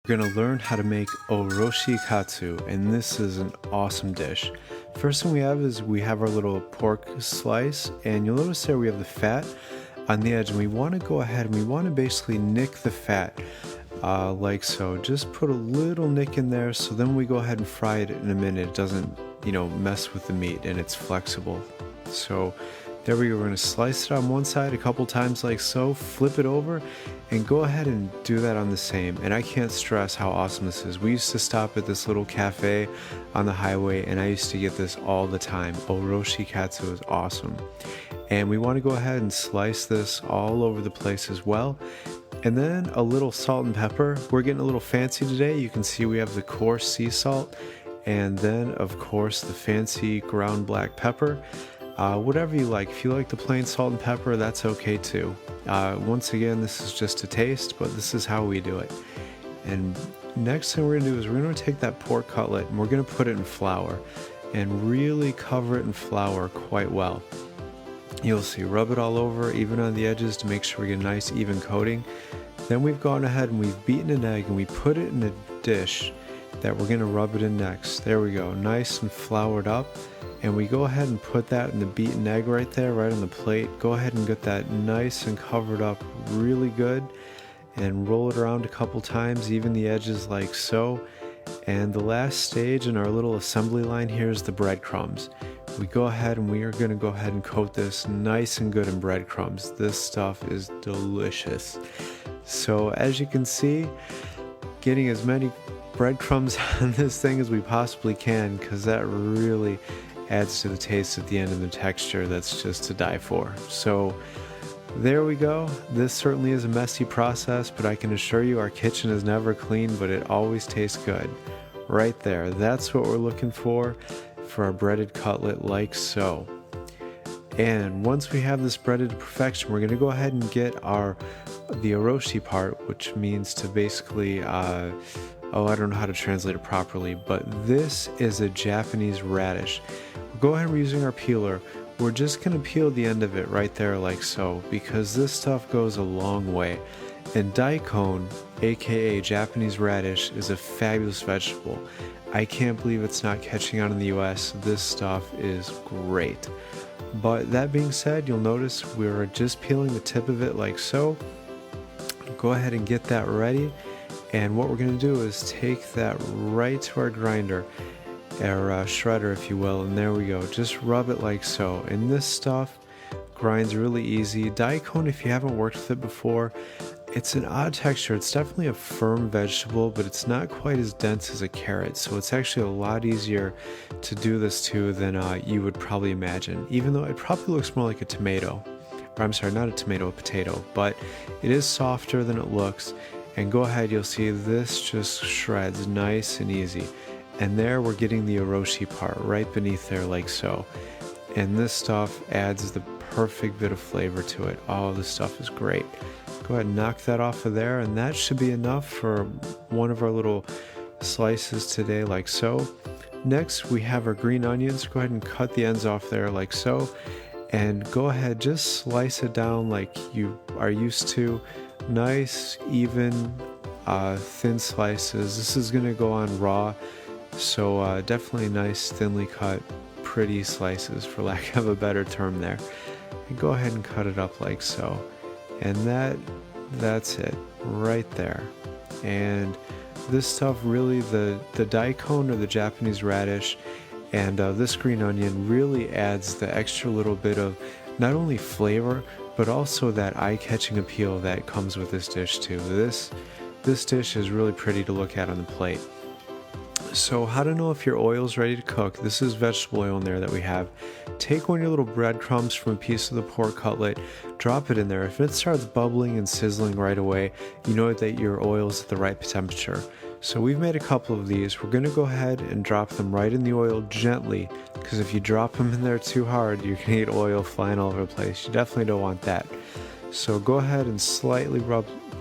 We're going to learn how to make Oroshi Katsu, and this is an awesome dish. First thing we have our little pork slice, and you'll notice there we have the fat on the edge, and we want to go ahead and we want to basically nick the fat like so. Just put a little nick in there, so then we go ahead and fry it in a minute. It doesn't, mess with the meat, and it's flexible. So there we go. We're going to slice it on one side a couple times like so, flip it over, and go ahead and do that on the same. And I can't stress how awesome this is. We used to stop at this little cafe on the highway, and I used to get this all the time. Oroshi Katsu is awesome. And we want to go ahead and slice this all over the place as well. And then a little salt and pepper. We're getting a little fancy today. You can see we have the coarse sea salt, and then of course the fancy ground black pepper. Whatever you like. If you like the plain salt and pepper, that's okay too. Once again, this is just a taste, but this is how we do it. And next thing we're going to do is we're going to take that pork cutlet and we're going to put it in flour and really cover it in flour quite well. You'll see, rub it all over, even on the edges, to make sure we get a nice even coating. Then we've gone ahead and we've beaten an egg and we put it in a dish that we're going to rub it in next. There we go, nice and floured up. And we go ahead and put that in the beaten egg right there, right on the plate. Go ahead and get that nice and covered up really good. And roll it around a couple times, even the edges like so. And the last stage in our little assembly line here is the breadcrumbs. We go ahead and we are going to go ahead and coat this nice and good in breadcrumbs. This stuff is delicious. So as you can see, getting as many breadcrumbs on this thing as we possibly can, because that really adds to the taste at the end and the texture that's just to die for. So there we go. This certainly is a messy process, but I can assure you our kitchen is never clean, but it always tastes good. Right there, that's what we're looking for our breaded cutlet like so. And once we have this breaded to perfection, we're going to go ahead and get the oroshi part, which means to basically I don't know how to translate it properly, but this is a Japanese radish. We'll go ahead and we're using our peeler. We're just going to peel the end of it right there like so, because this stuff goes a long way. And daikon, aka Japanese radish, is a fabulous vegetable. I can't believe it's not catching on in the US. This stuff is great. But that being said, you'll notice we're just peeling the tip of it like so. Go ahead and get that ready. And what we're going to do is take that right to our grinder, or shredder if you will, and there we go. Just rub it like so. And this stuff grinds really easy. Daikon, if you haven't worked with it before, it's an odd texture. It's definitely a firm vegetable, but it's not quite as dense as a carrot. So it's actually a lot easier to do this too than you would probably imagine, even though it probably looks more like a tomato. Or I'm sorry, not a tomato, a potato, but it is softer than it looks. And go ahead, you'll see this just shreds nice and easy. And there we're getting the oroshi part right beneath there like so. And this stuff adds the perfect bit of flavor to it. Oh, this stuff is great. Go ahead and knock that off of there, and that should be enough for one of our little slices today like so. Next, we have our green onions. Go ahead and cut the ends off there like so. And go ahead, just slice it down like you are used to. Nice, even, thin slices. This is going to go on raw, so definitely nice, thinly cut, pretty slices, for lack of a better term there. And go ahead and cut it up like so. And that's it right there. And this stuff really, the daikon or the Japanese radish and this green onion really adds the extra little bit of not only flavor, but also that eye-catching appeal that comes with this dish too. This dish is really pretty to look at on the plate. So how to know if your oil is ready to cook? This is vegetable oil in there that we have. Take one of your little breadcrumbs from a piece of the pork cutlet, drop it in there. If it starts bubbling and sizzling right away, you know that your oil is at the right temperature. So we've made a couple of these. We're going to go ahead and drop them right in the oil gently, because if you drop them in there too hard, you're going to get oil flying all over the place. You definitely don't want that. So go ahead and slightly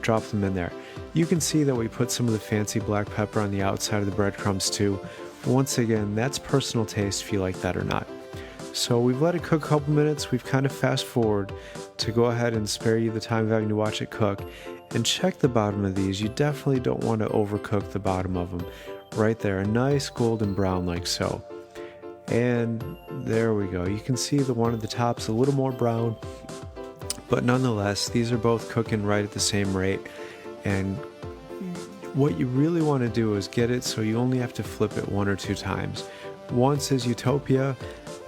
drop them in there. You can see that we put some of the fancy black pepper on the outside of the breadcrumbs too. Once again, that's personal taste if you like that or not. So we've let it cook a couple minutes. We've kind of fast forward to go ahead and spare you the time of having to watch it cook. And check the bottom of these. You definitely don't want to overcook the bottom of them. Right there, a nice golden brown like so. And there we go. You can see the one at the top's a little more brown, but nonetheless, these are both cooking right at the same rate. And what you really want to do is get it so you only have to flip it 1 or 2 times. Once is utopia.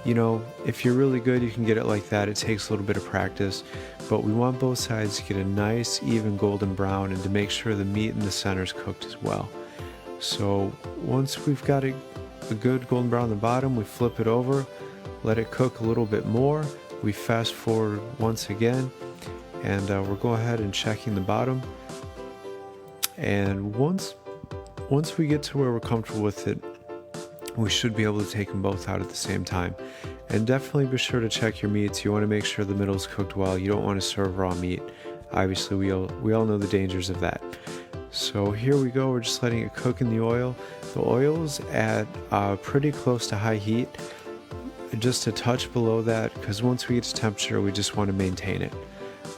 You know, if you're really good, you can get it like that. It takes a little bit of practice, but we want both sides to get a nice, even golden brown and to make sure the meat in the center is cooked as well. So once we've got a good golden brown on the bottom, we flip it over, let it cook a little bit more. We fast forward once again, and we're going ahead and checking the bottom. And once we get to where we're comfortable with it, we should be able to take them both out at the same time. And definitely be sure to check your meats. You want to make sure the middle's cooked well. You don't want to serve raw meat. Obviously, we all know the dangers of that. So here we go. We're just letting it cook in the oil. The oil's at pretty close to high heat, just a touch below that, because once we get to temperature, we just want to maintain it.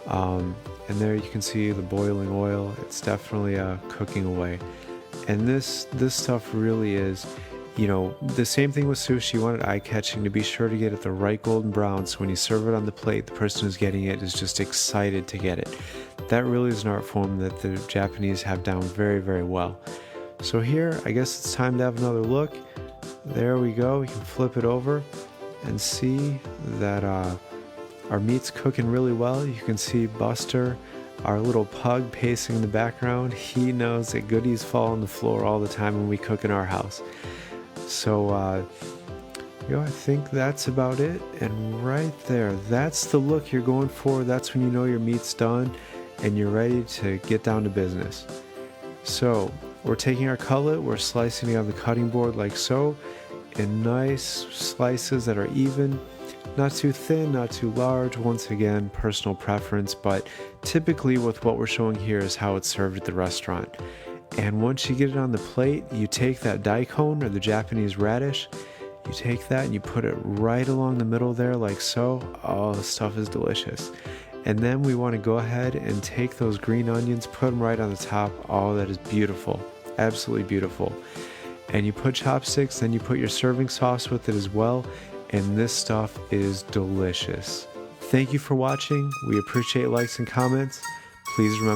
And there you can see the boiling oil. It's definitely cooking away. And this stuff really is, you know, the same thing with sushi. You want it eye-catching, to be sure to get it the right golden brown, so when you serve it on the plate, the person who's getting it is just excited to get it. That really is an art form that the Japanese have down very, very well. So here, I guess it's time to have another look. There we go. We can flip it over and see that our meat's cooking really well. You can see Buster, our little pug, pacing in the background. He knows that goodies fall on the floor all the time when we cook in our house. So, you know, I think that's about it. And right there, that's the look you're going for. That's when you know your meat's done and you're ready to get down to business. So we're taking our cutlet, we're slicing it on the cutting board like so, in nice slices that are even, not too thin, not too large. Once again, personal preference, but typically with what we're showing here is how it's served at the restaurant. And once you get it on the plate, you take that daikon, or the Japanese radish, you take that and you put it right along the middle there like so. Oh, this stuff is delicious. And then we want to go ahead and take those green onions, put them right on the top. Oh, that is beautiful. Absolutely beautiful. And you put chopsticks, then you put your serving sauce with it as well. And this stuff is delicious. Thank you for watching. We appreciate likes and comments. Please remember